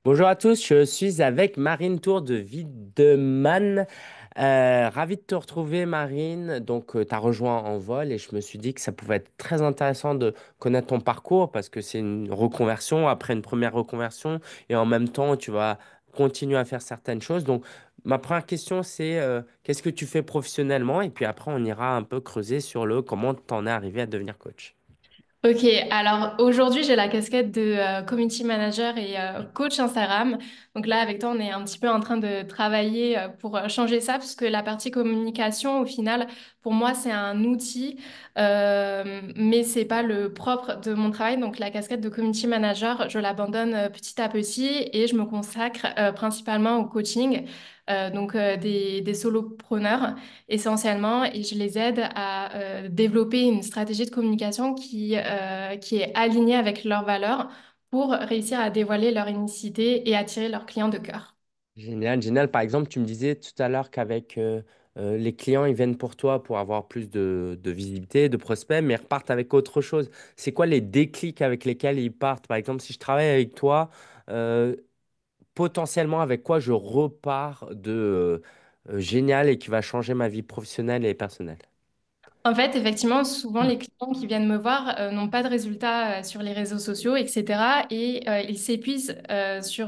Bonjour à tous, je suis avec Marine Tour de Wiedemann. Ravi de te retrouver, Marine. Donc, tu as rejoint en vol et je me suis dit que ça pouvait être très intéressant de connaître ton parcours parce que c'est une reconversion après une première reconversion et en même temps, tu vas continuer à faire certaines choses. Donc, ma première question, c'est qu'est-ce que tu fais professionnellement? Et puis après, on ira un peu creuser sur le comment tu en es arrivé à devenir coach. Ok, alors aujourd'hui j'ai la casquette de community manager et coach Instagram. Donc là avec toi on est un petit peu en train de travailler pour changer ça parce que la partie communication au final pour moi c'est un outil mais c'est pas le propre de mon travail. Donc la casquette de community manager je l'abandonne petit à petit et je me consacre principalement au coaching. Des solopreneurs essentiellement et je les aide à développer une stratégie de communication qui est alignée avec leurs valeurs pour réussir à dévoiler leur unicité et attirer leurs clients de cœur. Génial, génial. Par exemple, tu me disais tout à l'heure qu'avec les clients, ils viennent pour toi pour avoir plus de visibilité, de prospects, mais ils repartent avec autre chose. C'est quoi les déclics avec lesquels ils partent? Par exemple, si je travaille avec toi, euh, potentiellement avec quoi je repars de génial et qui va changer ma vie professionnelle et personnelle? En fait, effectivement, souvent les clients qui viennent me voir n'ont pas de résultats sur les réseaux sociaux, etc. Et ils s'épuisent sur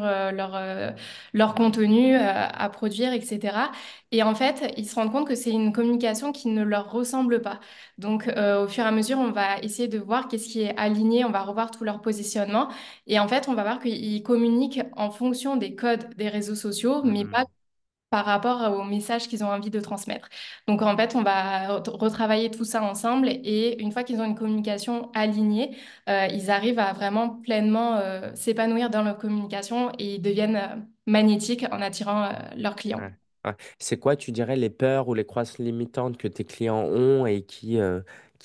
leur contenu à produire, etc. Et en fait, ils se rendent compte que c'est une communication qui ne leur ressemble pas. Donc, au fur et à mesure, on va essayer de voir qu'est-ce qui est aligné, on va revoir tout leur positionnement. Et en fait, on va voir qu'ils communiquent en fonction des codes des réseaux sociaux, mais pas Mhm. par rapport au message qu'ils ont envie de transmettre. Donc en fait, on va retravailler tout ça ensemble et une fois qu'ils ont une communication alignée, ils arrivent à vraiment pleinement s'épanouir dans leur communication et ils deviennent magnétiques en attirant leurs clients. Ouais. Ouais. C'est quoi, tu dirais, les peurs ou les croyances limitantes que tes clients ont et qui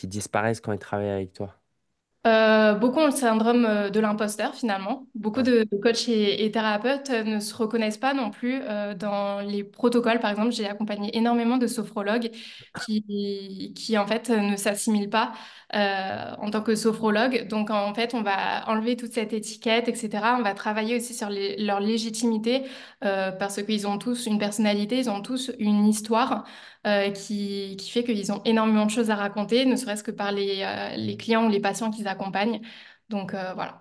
disparaissent quand ils travaillent avec toi? Beaucoup ont le syndrome de l'imposteur finalement. Beaucoup Ouais. de coachs et thérapeutes ne se reconnaissent pas non plus dans les protocoles. Par exemple, j'ai accompagné énormément de sophrologues qui en fait ne s'assimilent pas en tant que sophrologue. Donc en fait, on va enlever toute cette étiquette, etc. On va travailler aussi sur leur légitimité parce qu'ils ont tous une personnalité, ils ont tous une histoire qui fait qu'ils ont énormément de choses à raconter, ne serait-ce que par les clients ou les patients qu'ils accompagnent. Donc voilà.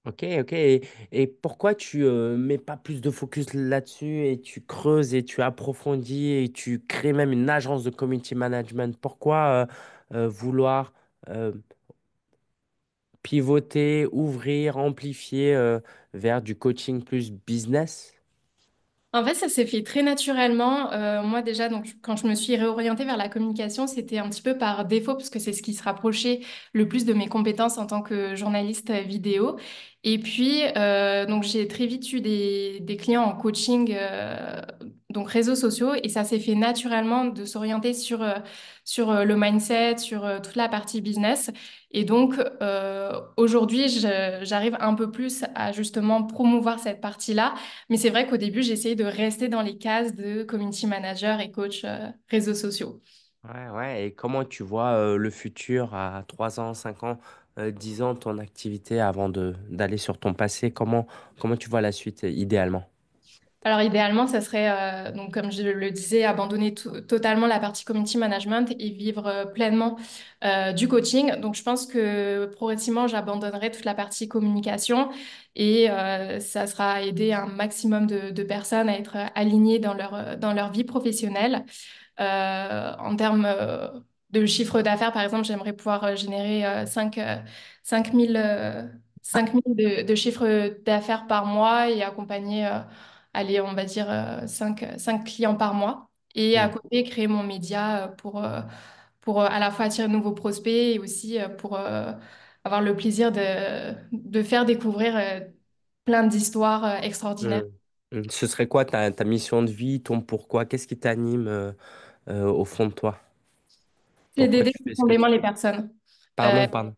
Ok, ok. Et pourquoi tu mets pas plus de focus là-dessus et tu creuses et tu approfondis et tu crées même une agence de community management? Pourquoi vouloir euh, pivoter, ouvrir, amplifier vers du coaching plus business? En fait, ça s'est fait très naturellement. Moi, déjà, donc, quand je me suis réorientée vers la communication, c'était un petit peu par défaut, parce que c'est ce qui se rapprochait le plus de mes compétences en tant que journaliste vidéo. Et puis, donc, j'ai très vite eu des clients en coaching, donc réseaux sociaux, et ça s'est fait naturellement de s'orienter sur le mindset, sur toute la partie business. Et donc, aujourd'hui, j'arrive un peu plus à justement promouvoir cette partie-là. Mais c'est vrai qu'au début, j'ai essayé de rester dans les cases de community manager et coach réseaux sociaux. Ouais, ouais. Et comment tu vois le futur à 3 ans, 5 ans, 10 ans, ton activité avant d'aller sur ton passé? Comment tu vois la suite idéalement? Alors idéalement, ça serait, donc comme je le disais, abandonner totalement la partie community management et vivre pleinement du coaching. Donc je pense que progressivement, j'abandonnerai toute la partie communication et ça sera aider un maximum de personnes à être alignées dans leur vie professionnelle. En termes de chiffre d'affaires, par exemple, j'aimerais pouvoir générer 5 000, 5 000 de chiffre d'affaires par mois et accompagner, allez, on va dire, 5 clients par mois. Et à Hmm. côté, créer mon média pour à la fois attirer de nouveaux prospects et aussi pour avoir le plaisir de faire découvrir plein d'histoires extraordinaires. Hmm. Hmm. Ce serait quoi ta mission de vie, ton pourquoi? Qu'est-ce qui t'anime au fond de toi? C'est Pourquoi d'aider tu fais ce que tu profondément les fais? personnes. Euh, Pardon, pardon.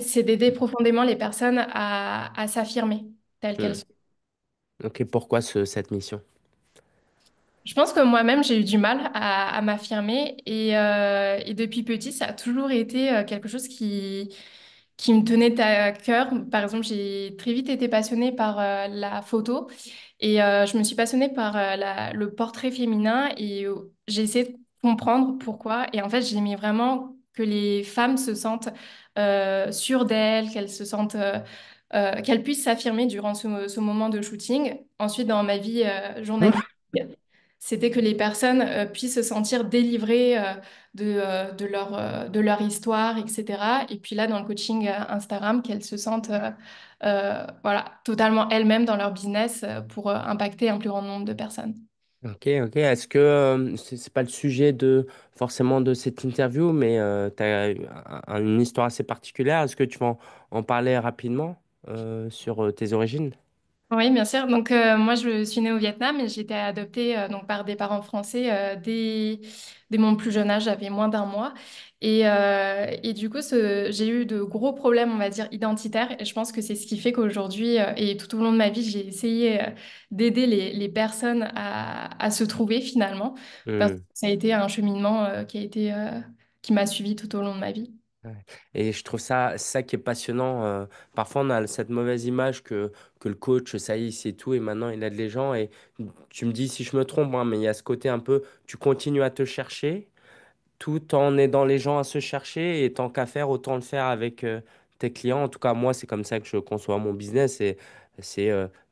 C'est d'aider profondément les personnes à s'affirmer telles qu'elles Hmm. sont. Ok, pourquoi cette mission? Je pense que moi-même, j'ai eu du mal à m'affirmer et depuis petit, ça a toujours été quelque chose qui me tenaient à cœur. Par exemple, j'ai très vite été passionnée par la photo et je me suis passionnée par le portrait féminin et j'ai essayé de comprendre pourquoi. Et en fait, j'aimais vraiment que les femmes se sentent sûres d'elles, qu'elles se sentent, qu'elles puissent s'affirmer durant ce moment de shooting. Ensuite, dans ma vie journalistique, c'était que les personnes puissent se sentir délivrées de leur histoire, etc. Et puis là, dans le coaching Instagram, qu'elles se sentent voilà, totalement elles-mêmes dans leur business pour impacter un plus grand nombre de personnes. Ok, ok. Est-ce que c'est pas le sujet de forcément de cette interview, mais tu as une histoire assez particulière. Est-ce que tu vas en parler rapidement sur tes origines? Oui, bien sûr. Donc, moi, je suis née au Vietnam et j'ai été adoptée donc, par des parents français dès mon plus jeune âge, j'avais moins d'un mois. Et du coup, j'ai eu de gros problèmes, on va dire, identitaires. Et je pense que c'est ce qui fait qu'aujourd'hui, et tout au long de ma vie, j'ai essayé d'aider les personnes à se trouver finalement, parce que Hmm. ça a été un cheminement qui m'a suivi tout au long de ma vie. Ouais. Et je trouve ça qui est passionnant. Parfois, on a cette mauvaise image que le coach, ça y est, c'est tout, et maintenant il aide les gens. Et tu me dis si je me trompe, hein, mais il y a ce côté un peu, tu continues à te chercher tout en aidant les gens à se chercher. Et tant qu'à faire, autant le faire avec tes clients. En tout cas, moi, c'est comme ça que je conçois mon business. Et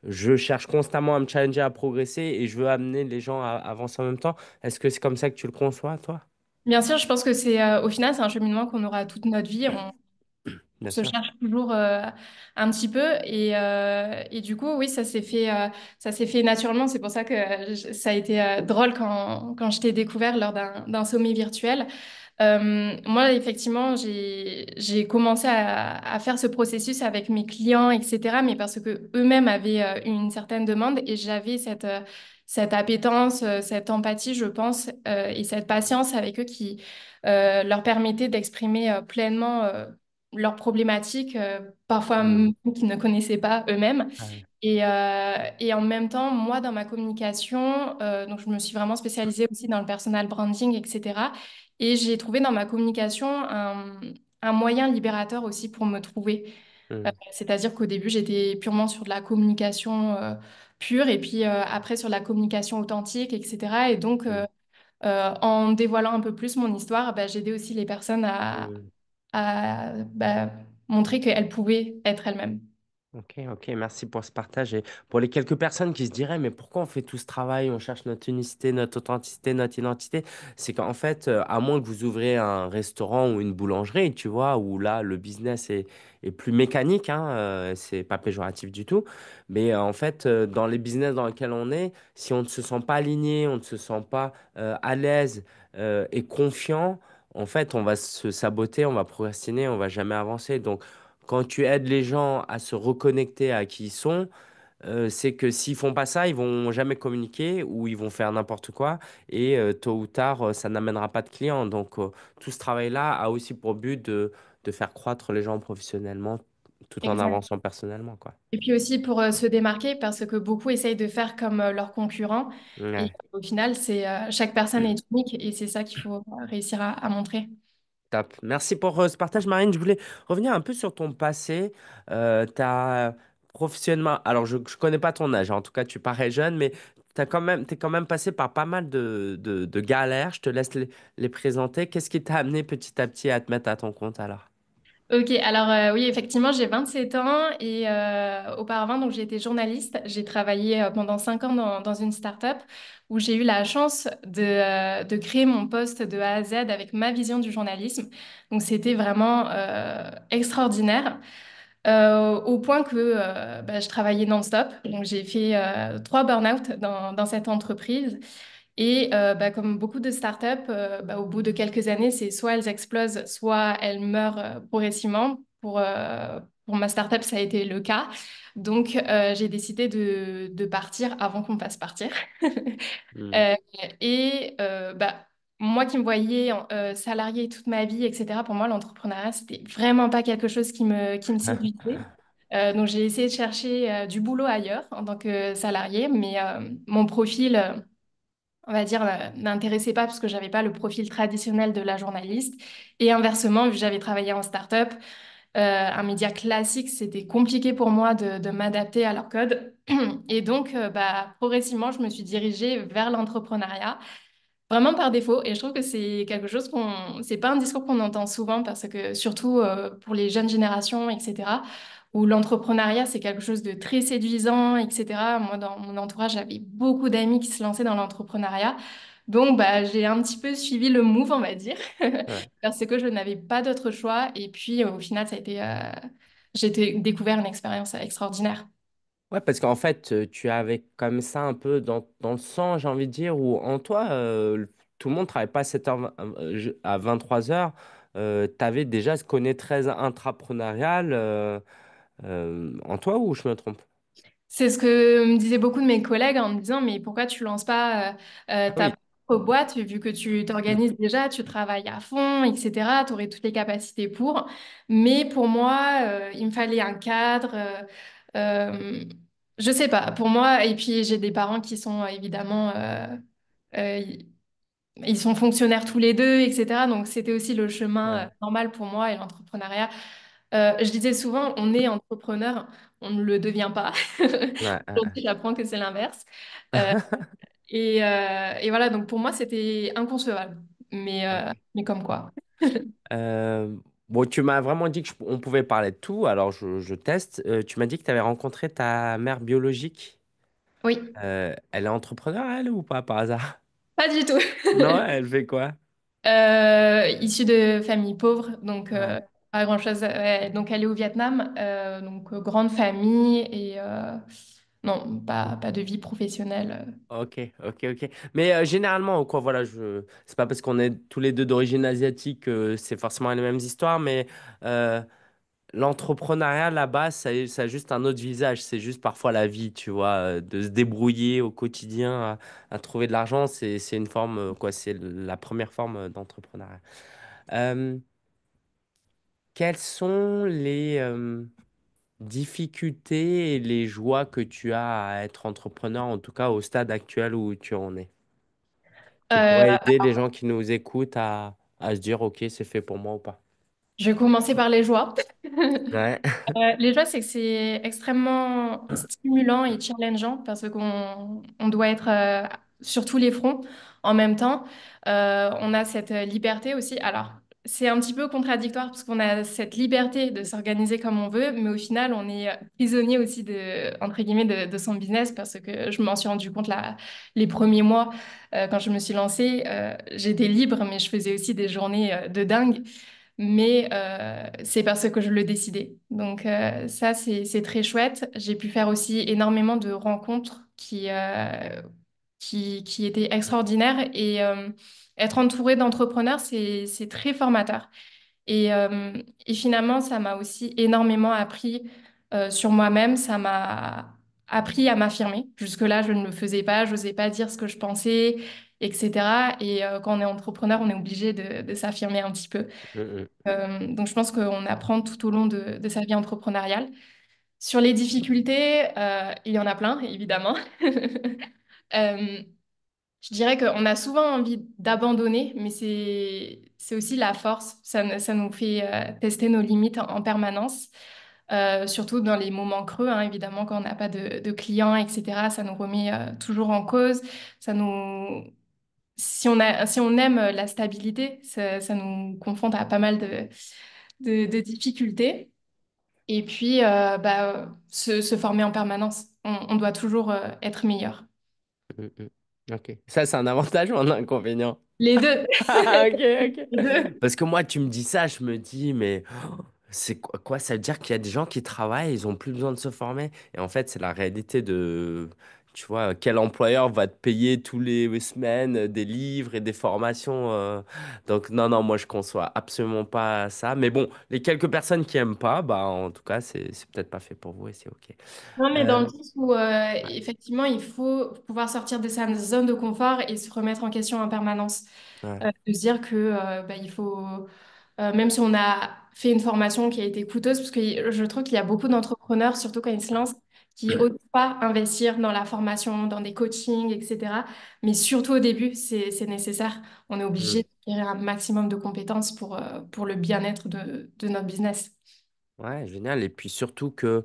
je cherche constamment à me challenger, à progresser, et je veux amener les gens à avancer en même temps. Est-ce que c'est comme ça que tu le conçois, toi? Bien sûr, je pense que au final, c'est un cheminement qu'on aura toute notre vie. On Bien se sûr. cherche toujours un petit peu et du coup oui ça s'est fait naturellement, c'est pour ça que ça a été drôle quand je t'ai découvert lors d'un sommet virtuel. Moi effectivement j'ai commencé à faire ce processus avec mes clients, etc., mais parce que eux-mêmes avaient une certaine demande et j'avais cette appétence, cette empathie, je pense, et cette patience avec eux qui leur permettait d'exprimer pleinement leurs problématiques, parfois Hmm. même qu'ils ne connaissaient pas eux-mêmes. Ouais. Et en même temps, moi, dans ma communication, donc je me suis vraiment spécialisée aussi dans le personal branding, etc. Et j'ai trouvé dans ma communication un moyen libérateur aussi pour me trouver. Hmm. C'est-à-dire qu'au début, j'étais purement sur de la communication pure et puis après sur la communication authentique, etc. Et donc, Hmm. en dévoilant un peu plus mon histoire, bah, j'aidais aussi les personnes Hmm. à bah, montrer qu'elles pouvaient être elles-mêmes. Ok, ok, merci pour ce partage. Et pour les quelques personnes qui se diraient, mais pourquoi on fait tout ce travail, on cherche notre unicité, notre authenticité, notre identité, c'est qu'en fait, à moins que vous ouvriez un restaurant ou une boulangerie, tu vois, où là, le business est plus mécanique, hein, c'est pas péjoratif du tout, mais en fait, dans les business dans lesquels on est, si on ne se sent pas aligné, on ne se sent pas à l'aise et confiant, en fait, on va se saboter, on va procrastiner, on va jamais avancer. Donc, quand tu aides les gens à se reconnecter à qui ils sont, c'est que s'ils font pas ça, ils vont jamais communiquer ou ils vont faire n'importe quoi et tôt ou tard, ça n'amènera pas de clients. Donc, tout ce travail-là a aussi pour but de faire croître les gens professionnellement tout en Exact. avançant personnellement, quoi. Et puis aussi pour se démarquer, parce que beaucoup essayent de faire comme leurs concurrents. Et Ouais. au final, chaque personne est unique et c'est ça qu'il faut réussir à montrer. Top. Merci pour ce partage, Marine. Je voulais revenir un peu sur ton passé. T'as professionnellement, alors je ne connais pas ton âge, en tout cas tu parais jeune, mais t'es quand même passé par pas mal de galères. Je te laisse les présenter. Qu'est-ce qui t'a amené petit à petit à te mettre à ton compte alors? Ok, alors oui, effectivement, j'ai 27 ans et auparavant, donc j'ai été journaliste. J'ai travaillé pendant 5 ans dans une start-up où j'ai eu la chance de créer mon poste de A à Z avec ma vision du journalisme. Donc c'était vraiment extraordinaire. Au point que bah, je travaillais non-stop. Donc j'ai fait 3 burn-out dans cette entreprise. Et bah, comme beaucoup de startups, bah, au bout de quelques années, c'est soit elles explosent, soit elles meurent progressivement. Pour ma startup, ça a été le cas. Donc, j'ai décidé de partir avant qu'on me fasse partir. Hmm. Euh, bah, moi qui me voyais salariée toute ma vie, etc., pour moi, l'entrepreneuriat, c'était vraiment pas quelque chose qui me séduisait. Donc, j'ai essayé de chercher du boulot ailleurs en tant que salariée, mais mon profil on va dire, n'intéressait pas parce que j'avais pas le profil traditionnel de la journaliste. Et inversement, vu que j'avais travaillé en start-up, un média classique, c'était compliqué pour moi de m'adapter à leur code. Et donc, bah, progressivement, je me suis dirigée vers l'entrepreneuriat. Vraiment par défaut, et je trouve que c'est quelque chose c'est pas un discours qu'on entend souvent parce que surtout pour les jeunes générations, etc., où l'entrepreneuriat c'est quelque chose de très séduisant, etc. Moi, dans mon entourage, j'avais beaucoup d'amis qui se lançaient dans l'entrepreneuriat, donc bah, j'ai un petit peu suivi le move, on va dire, Ouais. parce que je n'avais pas d'autre choix, et puis au final, découvert une expérience extraordinaire. Ouais, parce qu'en fait, tu avais comme ça un peu dans le sang, j'ai envie de dire, où en toi, tout le monde ne travaille pas à 7h, à 23h. Tu avais déjà ce côté très intrapreneurial en toi, ou je me trompe? C'est ce que me disaient beaucoup de mes collègues en me disant, mais pourquoi tu lances pas Ah ta oui. propre boîte, vu que tu t'organises déjà, tu travailles à fond, etc. Tu aurais toutes les capacités pour. Mais pour moi, il me fallait un cadre. Euh, je sais pas, pour moi, et puis j'ai des parents qui sont évidemment, euh, ils sont fonctionnaires tous les deux, etc. Donc c'était aussi le chemin Ouais, normal pour moi et l'entrepreneuriat. Je disais souvent, on est entrepreneur, on ne le devient pas. ouais, Aujourd'hui, j'apprends que c'est l'inverse. Euh, et voilà, donc pour moi, c'était inconcevable. Ok. Mais comme quoi. Euh, bon, tu m'as vraiment dit que on pouvait parler de tout, alors je teste. Tu m'as dit que tu avais rencontré ta mère biologique. Oui, Elle est entrepreneur, elle, ou pas, par hasard? pas du tout. Non, elle fait quoi? Issue de famille pauvre, donc Ouais. pas grand-chose. Ouais, donc elle est au Vietnam, donc grande famille et non, pas de vie professionnelle. Ok, ok, ok. Mais généralement, quoi, voilà, c'est pas parce qu'on est tous les deux d'origine asiatique que c'est forcément les mêmes histoires, mais euh, l'entrepreneuriat là-bas, ça a juste un autre visage. C'est juste parfois la vie, tu vois, de se débrouiller au quotidien à trouver de l'argent. C'est une forme, quoi, c'est la première forme d'entrepreneuriat. Euh, quelles sont les difficultés et les joies que tu as à être entrepreneur, en tout cas au stade actuel où tu en es? Qui Euh, pourrait aider les gens qui nous écoutent à se dire, OK, c'est fait pour moi ou pas. je vais commencer par les joies. Ouais. Les joies, c'est que c'est extrêmement stimulant et challengeant parce qu'on doit être sur tous les fronts en même temps. On a cette liberté aussi. Alors, c'est un petit peu contradictoire parce qu'on a cette liberté de s'organiser comme on veut, mais au final, on est prisonnier aussi entre guillemets, de son business parce que je m'en suis rendu compte les premiers mois quand je me suis lancée. J'étais libre, mais je faisais aussi des journées de dingue, mais c'est parce que je le décidais. Donc ça, c'est très chouette. J'ai pu faire aussi énormément de rencontres qui étaient extraordinaires et être entourée d'entrepreneurs, c'est très formateur. Et finalement, ça m'a aussi énormément appris sur moi-même. Ça m'a appris à m'affirmer. Jusque-là, je ne le faisais pas, je n'osais pas dire ce que je pensais, etc. Et quand on est entrepreneur, on est obligé de s'affirmer un petit peu. Mm, Donc, je pense qu'on apprend tout au long de sa vie entrepreneuriale. Sur les difficultés, il y en a plein, évidemment. Euh, je dirais qu'on a souvent envie d'abandonner, mais c'est aussi la force. Ça nous fait tester nos limites en permanence, surtout dans les moments creux, hein, évidemment, quand on n'a pas de clients, etc. Ça nous remet toujours en cause. Ça nous... Si on aime la stabilité, ça nous confronte à pas mal de difficultés. Et puis, se former en permanence. On doit toujours être meilleur. mm, mm, mm. OK. Ça, c'est un avantage ou un inconvénient? Les deux. Ah, ok, ok. Les deux. Parce que moi, tu me dis ça, je me dis, mais c'est quoi? Ça veut dire qu'il y a des gens qui travaillent, ils ont plus besoin de se former. Et en fait, c'est la réalité de, tu vois, quel employeur va te payer tous les semaines des livres et des formations. Donc, non, non, moi, je conçois absolument pas ça. Mais bon, les quelques personnes qui aiment pas, bah, en tout cas, c'est peut-être pas fait pour vous et c'est OK. Non, mais dans Euh, le sens où, ouais, effectivement, il faut pouvoir sortir de sa zone de confort et se remettre en question en permanence. ouais. De se dire que, il faut, même si on a fait une formation qui a été coûteuse, parce que je trouve qu'il y a beaucoup d'entrepreneurs, surtout quand ils se lancent, qui n'osent pas investir dans la formation, dans des coachings, etc. Mais surtout au début, c'est nécessaire. On est obligé Mm. d'acquérir un maximum de compétences pour le bien-être de notre business. Ouais, génial. Et puis surtout que,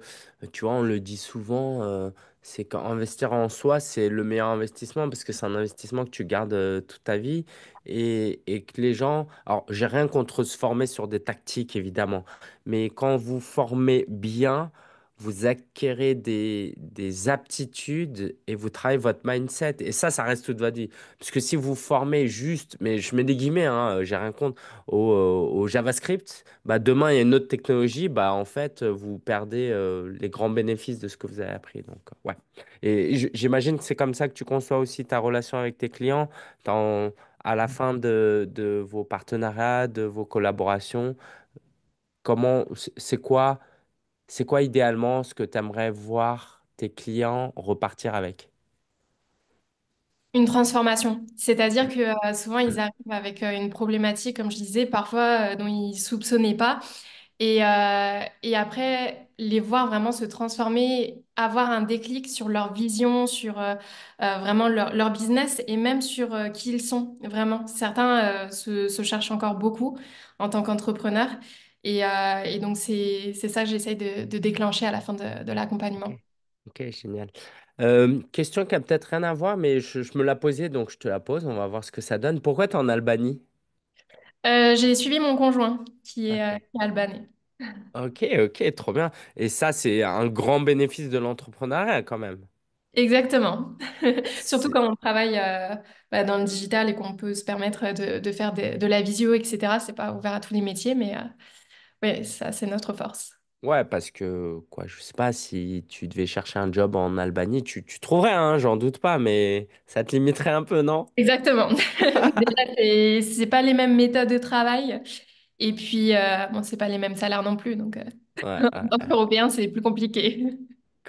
tu vois, on le dit souvent, c'est qu'investir en soi, c'est le meilleur investissement parce que c'est un investissement que tu gardes toute ta vie et que les gens... Alors, j'ai rien contre se former sur des tactiques, évidemment, mais quand vous formez bien, vous acquérez des aptitudes et vous travaillez votre mindset. Et ça reste toute votre vie. Parce que si vous formez juste, mais je mets des guillemets, hein, j'ai rien contre, au JavaScript, bah, demain, il y a une autre technologie, bah, en fait, vous perdez les grands bénéfices de ce que vous avez appris. Donc, ouais. Et j'imagine que c'est comme ça que tu conçois aussi ta relation avec tes clients. À la fin de vos partenariats, de vos collaborations, c'est quoi idéalement ce que tu aimerais voir tes clients repartir avec? Une transformation. C'est-à-dire que souvent, ils arrivent avec une problématique, comme je disais, parfois dont ils soupçonnaient pas. Et après, les voir vraiment se transformer, avoir un déclic sur leur vision, sur vraiment leur business et même sur qui ils sont, vraiment. Certains se cherchent encore beaucoup en tant qu'entrepreneurs. Et donc, c'est ça que j'essaye de déclencher à la fin de Ok, l'accompagnement. ok, génial. Question qui a peut-être rien à voir, mais je me la posais, donc je te la pose. On va voir ce que ça donne. Pourquoi tu es en Albanie? J'ai suivi mon conjoint Ok. qui est albanais. Ok, ok, trop bien. Et ça, c'est un grand bénéfice de l'entrepreneuriat quand même. Exactement. Surtout C'est... quand on travaille dans le digital et qu'on peut se permettre de faire de la visio, etc. C'est pas ouvert à tous les métiers, mais oui, ça, c'est notre force. Ouais, parce que, quoi, je sais pas si tu devais chercher un job en Albanie, tu trouverais, hein, j'en doute pas, mais ça te limiterait un peu, non? Exactement. Déjà, c'est pas les mêmes méthodes de travail. Et puis, bon, c'est pas les mêmes salaires non plus. Donc, Ouais, en ouais, tant ouais. qu'Européen, c'est plus compliqué.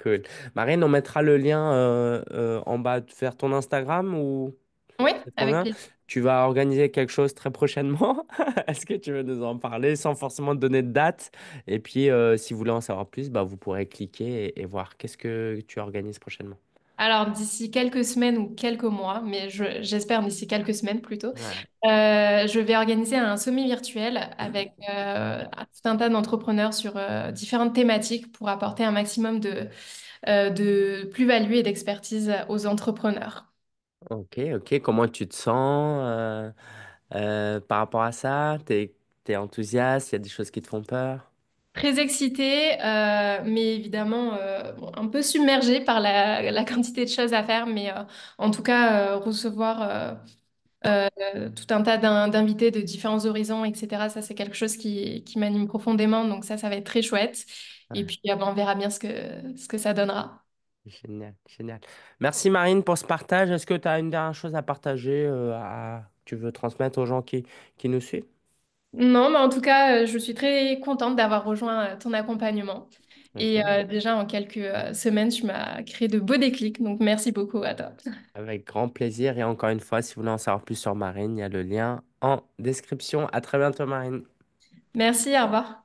Cool. Marine, on mettra le lien en bas vers ton Instagram ou Oui, ça te avec convient? plaisir. Tu vas organiser quelque chose très prochainement. Est-ce que tu veux nous en parler sans forcément te donner de date? Et puis, si vous voulez en savoir plus, bah, vous pourrez cliquer et voir qu'est-ce que tu organises prochainement. Alors, d'ici quelques semaines ou quelques mois, mais j'espère d'ici quelques semaines plutôt, Ouais. je vais organiser un sommet virtuel avec tout un tas d'entrepreneurs sur différentes thématiques pour apporter un maximum de plus-value et d'expertise aux entrepreneurs. Ok, ok. Comment tu te sens par rapport à ça? T'es enthousiaste? Il y a des choses qui te font peur? Très excitée, mais évidemment bon, un peu submergée par la quantité de choses à faire, mais en tout cas, recevoir tout un tas d'invités de différents horizons, etc. Ça, c'est quelque chose qui m'anime profondément. Donc ça va être très chouette. Et Ouais, puis, bon, on verra bien ce que ça donnera. génial, génial. Merci Marine pour ce partage. Est-ce que tu as une dernière chose à partager, que tu veux transmettre aux gens qui nous suivent? Non, mais en tout cas, je suis très contente d'avoir rejoint ton accompagnement. Et Génial. déjà, en quelques semaines, tu m'as créé de beaux déclics. Donc, merci beaucoup à toi. Avec grand plaisir. Et encore une fois, si vous voulez en savoir plus sur Marine, il y a le lien en description. À très bientôt, Marine. Merci, au revoir.